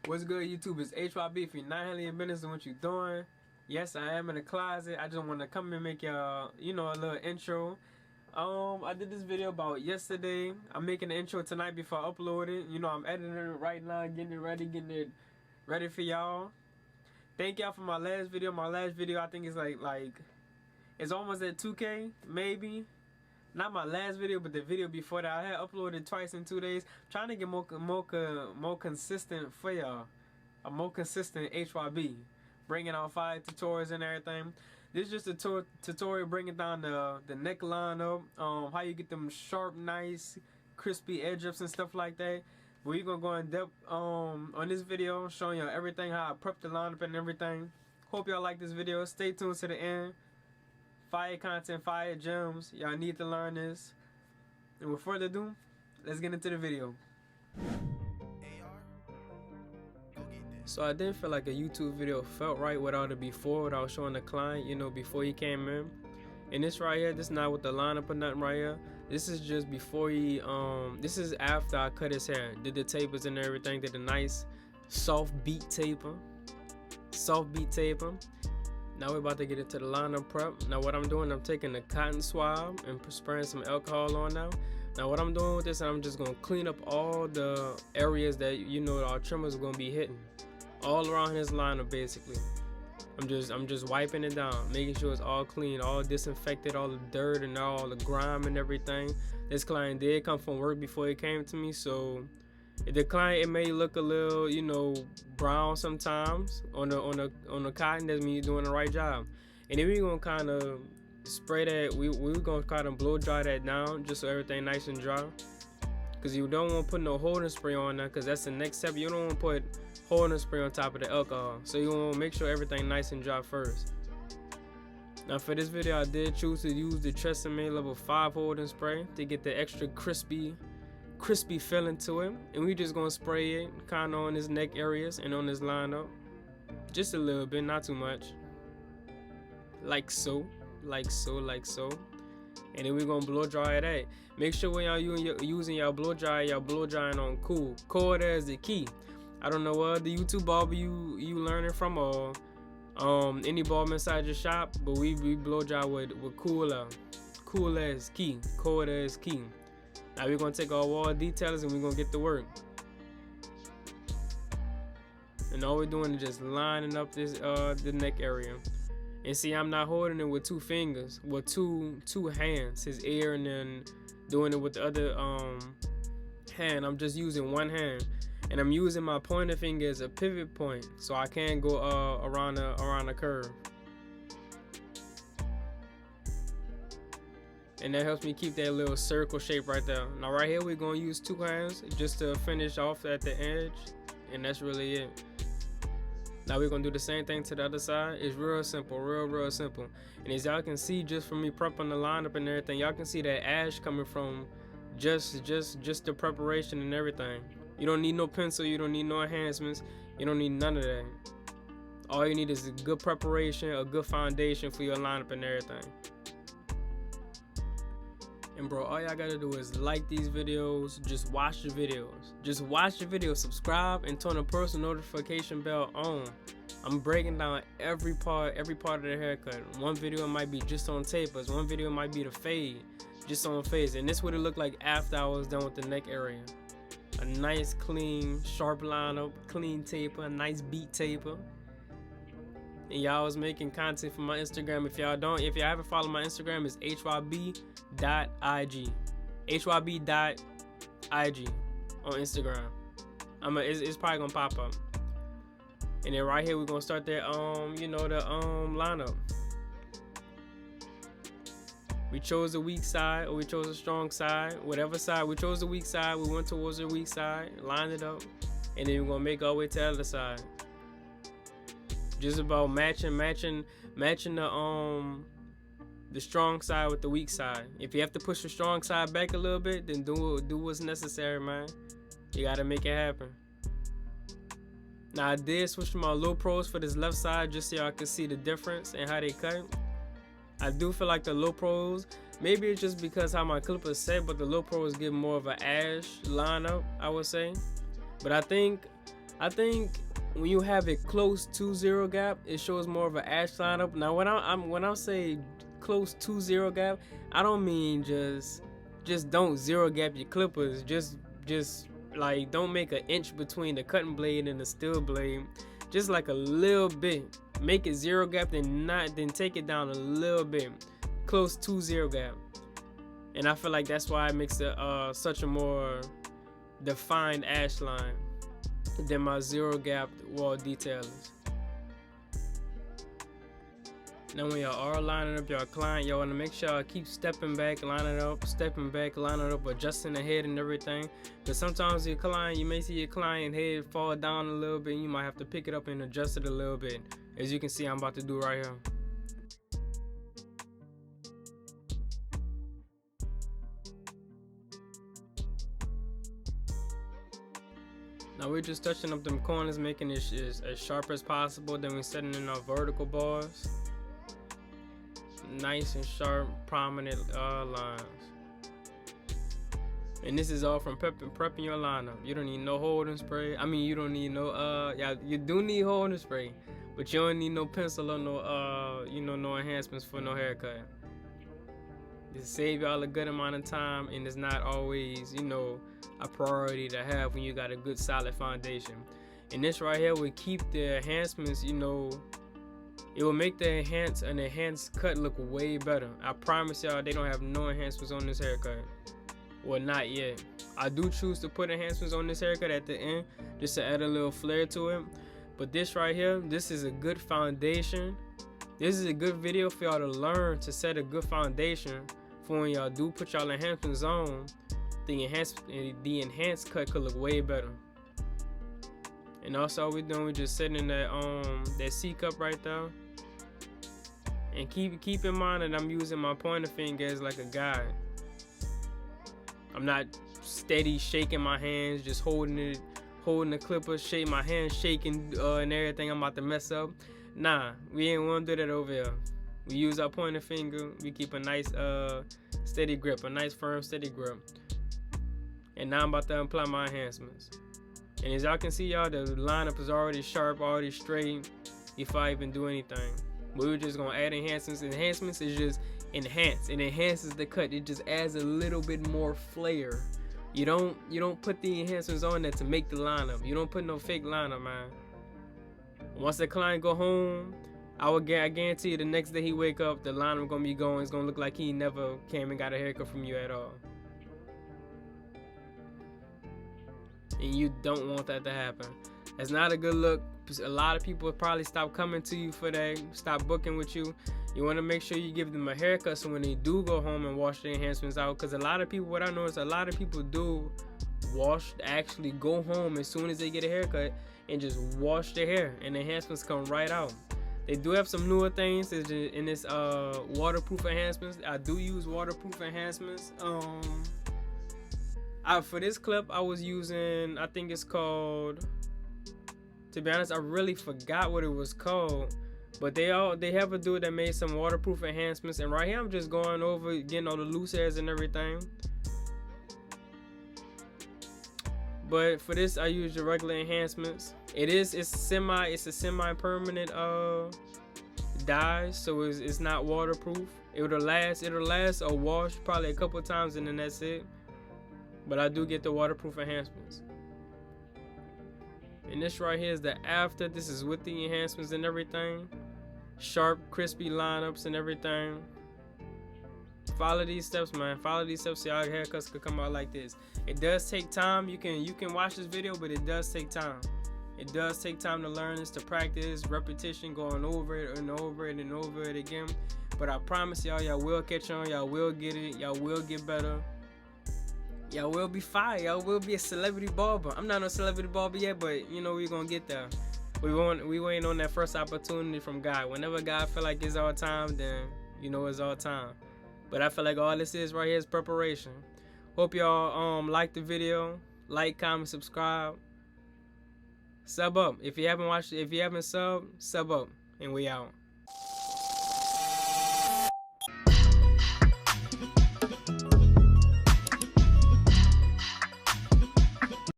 What's good, YouTube? It's HYB. If you're not handling your business and what you're doing, yes, I am in the closet. I just want to come and make y'all, a little intro. I did this video about yesterday. I'm making the intro tonight before I upload it. I'm editing it right now, getting it ready for y'all. Thank y'all for my last video. My last video, I think, is like it's almost at 2K, maybe. Not my last video, but the video before that. I had uploaded twice in 2 days. Trying to get more consistent for y'all. A more consistent HYB. Bringing out 5 tutorials and everything. This is just a tutorial bringing down the neckline up. How you get them sharp, nice, crispy edge ups and stuff like that. But we're going to go in depth on this video. Showing y'all everything, how I prep the lineup and everything. Hope y'all like this video. Stay tuned to the end. Fire content, fire gems. Y'all need to learn this. And without further ado, let's get into the video. So I didn't feel like a YouTube video felt right without it before, without showing the client, before he came in. And this right here, this is not with the lineup or nothing right here. This is just before he, this is after I cut his hair. Did the tapers and everything, did a nice soft beat taper. Now we're about to get into the lineup prep. Now what I'm doing, I'm taking a cotton swab and spraying some alcohol on now. Now what I'm doing with this, I'm just gonna clean up all the areas that our trimmers are gonna be hitting. All around his lineup basically. I'm just wiping it down, making sure it's all clean, all disinfected, all the dirt and all the grime and everything. This client did come from work before he came to me, so the client, it may look a little, brown sometimes on the cotton. That means you're doing the right job. And then we're gonna kind of spray that. We're gonna kind of blow dry that down just so everything nice and dry. Cause you don't want to put no holding spray on that, cause that's the next step. You don't want to put holding spray on top of the alcohol. So you want to make sure everything nice and dry first. Now for this video, I did choose to use the Tresemme level 5 holding spray to get the extra crispy feeling to it. And we just gonna spray it kind of on his neck areas and on his lineup, just a little bit, not too much, like so. And then we're gonna blow dry it out. Make sure when y'all using y'all blow drying on cool. Cold as the key. I don't know what the YouTube barber you learning from, or any barber inside your shop, but we blow dry with cool as key, cold as key. Now we're gonna take our wall details and we're gonna get to work. And all we're doing is just lining up this the neck area. And see, I'm not holding it with 2 fingers, with two hands, his ear, and then doing it with the other hand. I'm just using one hand, and I'm using my pointer finger as a pivot point, so I can go around the curve. And that helps me keep that little circle shape right there. Now right here, we're gonna use 2 hands just to finish off at the edge, and that's really it. Now we're gonna do the same thing to the other side. It's real simple, real simple. And as y'all can see, just from me prepping the lineup and everything, y'all can see that ash coming from just the preparation and everything. You don't need no pencil, you don't need no enhancements, you don't need none of that. All you need is a good preparation, a good foundation for your lineup and everything. And bro, all y'all gotta do is like these videos, just watch the videos. Subscribe and turn the personal notification bell on. I'm breaking down every part of the haircut. One video might be just on tapers, one video might be the fade, just on fades. And this is what it looked like after I was done with the neck area. A nice, clean, sharp lineup, clean taper, a nice beat taper. And y'all was making content for my Instagram. If y'all haven't followed my Instagram, it's hyb.ig. hyb.ig on Instagram. It's probably gonna pop up. And then right here we're gonna start that lineup. We chose the weak side or we chose a strong side, whatever side. We chose the weak side, we went towards the weak side, lined it up, and then we're gonna make our way to the other side. Just about matching the strong side with the weak side. If you have to push the strong side back a little bit, then do what's necessary, man. You gotta make it happen. Now I did switch to my low pros for this left side just so y'all can see the difference and how they cut. I do feel like the low pros, maybe it's just because how my clippers set, but the low pros give more of an ash lineup, I would say. But I think I think when you have it close to zero gap, it shows more of an ash lineup. Now, when I say close to zero gap, I don't mean just don't zero gap your clippers. Just like don't make an inch between the cutting blade and the steel blade. Just like a little bit. Make it zero gap, then take it down a little bit, close to zero gap. And I feel like that's why it makes it such a more defined ash line than my zero gap wall detailers. Now when y'all are lining up your client, y'all want to make sure y'all keep stepping back, lining up, adjusting the head and everything. Because sometimes your client, you may see your client head fall down a little bit, and you might have to pick it up and adjust it a little bit. As you can see, I'm about to do right here. Now we're just touching up them corners, making it as sharp as possible. Then we're setting in our vertical bars. Nice and sharp, prominent lines. And this is all from prepping your lineup. You don't need no holding spray. I mean, you don't need no yeah, you do need holding spray, but you don't need no pencil or no no enhancements for no haircut. This save y'all a good amount of time, and it's not always a priority to have when you got a good solid foundation. And this right here will keep the enhancements, it will make the enhanced cut look way better. I promise y'all, they don't have no enhancements on this haircut. Well, not yet. I do choose to put enhancements on this haircut at the end just to add a little flair to it. But this right here, this is a good foundation. This is a good video for y'all to learn to set a good foundation for when y'all do put y'all enhancements on. The enhanced cut could look way better. And also all we're doing, we're just setting that C cup right there. And keep in mind that I'm using my pointer finger as like a guide. I'm not steady shaking my hands, just holding the clipper, shake my hands shaking and everything. I'm about to mess up. Nah, we ain't want to do that over here. We use our pointer finger. We keep a nice steady grip, a nice firm steady grip. And now I'm about to apply my enhancements. And as y'all can see, y'all, the lineup is already sharp, already straight before I even do anything. But we're just gonna add enhancements. Enhancements is just enhance. It enhances the cut. It just adds a little bit more flair. You don't put the enhancements on there to make the lineup. You don't put no fake lineup, man. Once the client go home, I guarantee you the next day he wake up, the lineup gonna be going. It's gonna look like he never came and got a haircut from you at all. And you don't want that to happen. That's not a good look. A lot of people will probably stop coming to you for that, stop booking with you. You want to make sure you give them a haircut so when they do go home and wash their enhancements out, because a lot of people, what I know is a lot of people do actually go home as soon as they get a haircut and just wash their hair, and the enhancements come right out. They do have some newer things in this waterproof enhancements. I do use waterproof enhancements. For this clip, I was using, I think it's called, to be honest, I really forgot what it was called. But they have a dude that made some waterproof enhancements. And right here, I'm just going over, getting all the loose hairs and everything. But for this, I use the regular enhancements. It's a semi-permanent dye, so it's not waterproof. It'll last a wash probably a couple times, and then that's it. But I do get the waterproof enhancements. And this right here is the after. This is with the enhancements and everything. Sharp, crispy lineups and everything. Follow these steps, man. Follow these steps so y'all haircuts could come out like this. It does take time. You can watch this video, but it does take time. It does take time to learn this, to practice, repetition, going over it and over it and over it again. But I promise y'all will catch on. Y'all will get it. Y'all will get better. Y'all will be fire. Y'all will be a celebrity barber. I'm not no celebrity barber yet, but we're gonna get there. We waiting on that first opportunity from God. Whenever God feel like it's our time, then it's our time. But I feel like all this is right here is preparation. Hope y'all like the video. Like, comment, subscribe. Sub up. If you haven't subbed, sub up. And we out.